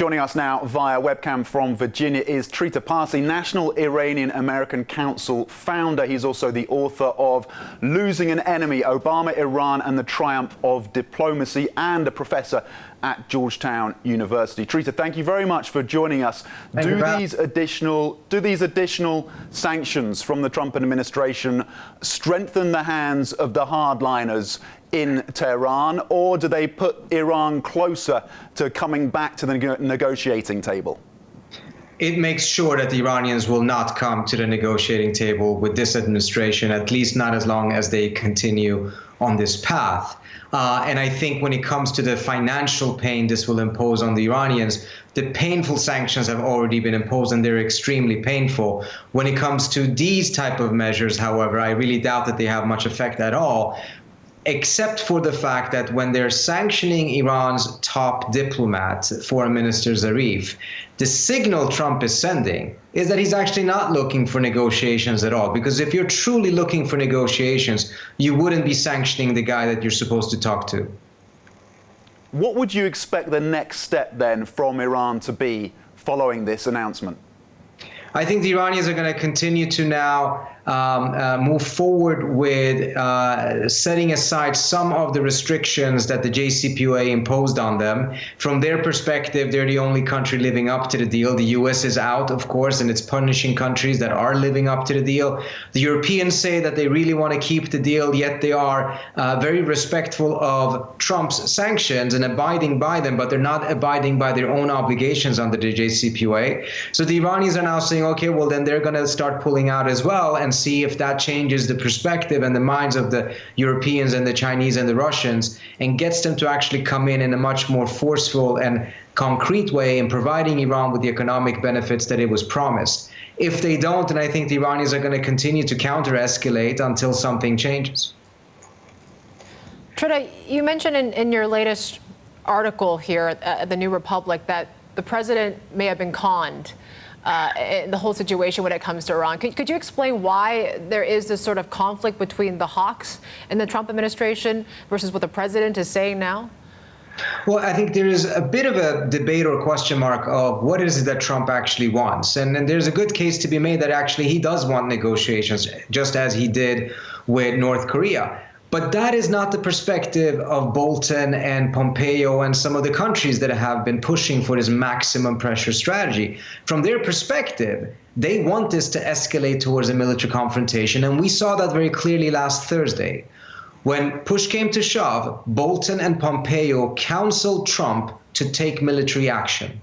Joining us now via webcam from Virginia is Trita Parsi, National Iranian American Council founder. He's also the author of Losing an Enemy, Obama, Iran and the Triumph of Diplomacy, and a professor at Georgetown University. Trita, thank you very much for joining us. Do these additional sanctions from the Trump administration strengthen the hands of the hardliners in Tehran, or do they put Iran closer to coming back to the negotiating table? It makes sure that the Iranians will not come to the negotiating table with this administration, at least not as long as they continue on this path. And I think when it comes to the financial pain this will impose on the Iranians, the painful sanctions have already been imposed and they're extremely painful. When it comes to these type of measures, however, I really doubt that they have much effect at all, except for the fact that when they're sanctioning Iran's top diplomat, Foreign Minister Zarif, the signal Trump is sending is that he's actually not looking for negotiations at all. Because if you're truly looking for negotiations, you wouldn't be sanctioning the guy that you're supposed to talk to. What would you expect the next step then from Iran to be following this announcement? I think the Iranians are going to continue to now move forward with setting aside some of the restrictions that the JCPOA imposed on them. From their perspective, they're the only country living up to the deal. The US is out, of course, and it's punishing countries that are living up to the deal. The Europeans say that they really want to keep the deal, yet they are very respectful of Trump's sanctions and abiding by them, but they're not abiding by their own obligations under the JCPOA. So the Iranians are now saying, okay, well, then they're going to start pulling out as well and see if that changes the perspective and the minds of the Europeans and the Chinese and the Russians and gets them to actually come in a much more forceful and concrete way in providing Iran with the economic benefits that it was promised. If they don't, then I think the Iranians are going to continue to counter-escalate until something changes. Trita, you mentioned in your latest article here at the New Republic that the president may have been conned in the whole situation when it comes to Iran. Could you explain why there is this sort of conflict between the hawks in the Trump administration versus what the president is saying now? Well, I think there is a bit of a debate or question mark of what is it that Trump actually wants. And there's a good case to be made that actually he does want negotiations, just as he did with North Korea. But that is not the perspective of Bolton and Pompeo and some of the countries that have been pushing for this maximum pressure strategy. From their perspective, they want this to escalate towards a military confrontation. And we saw that very clearly last Thursday. When push came to shove, Bolton and Pompeo counseled Trump to take military action.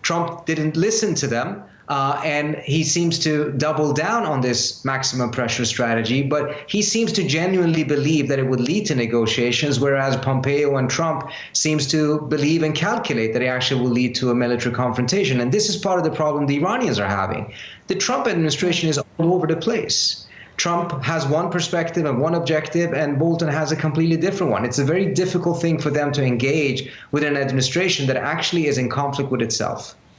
Trump didn't listen to them. And he seems to double down on this maximum pressure strategy, but he seems to genuinely believe that it would lead to negotiations, whereas Pompeo and Trump seems to believe and calculate that it actually will lead to a military confrontation. And this is part of the problem the Iranians are having. The Trump administration is all over the place. Trump has one perspective and one objective, and Bolton has a completely different one. It's a very difficult thing for them to engage with an administration that actually is in conflict with itself.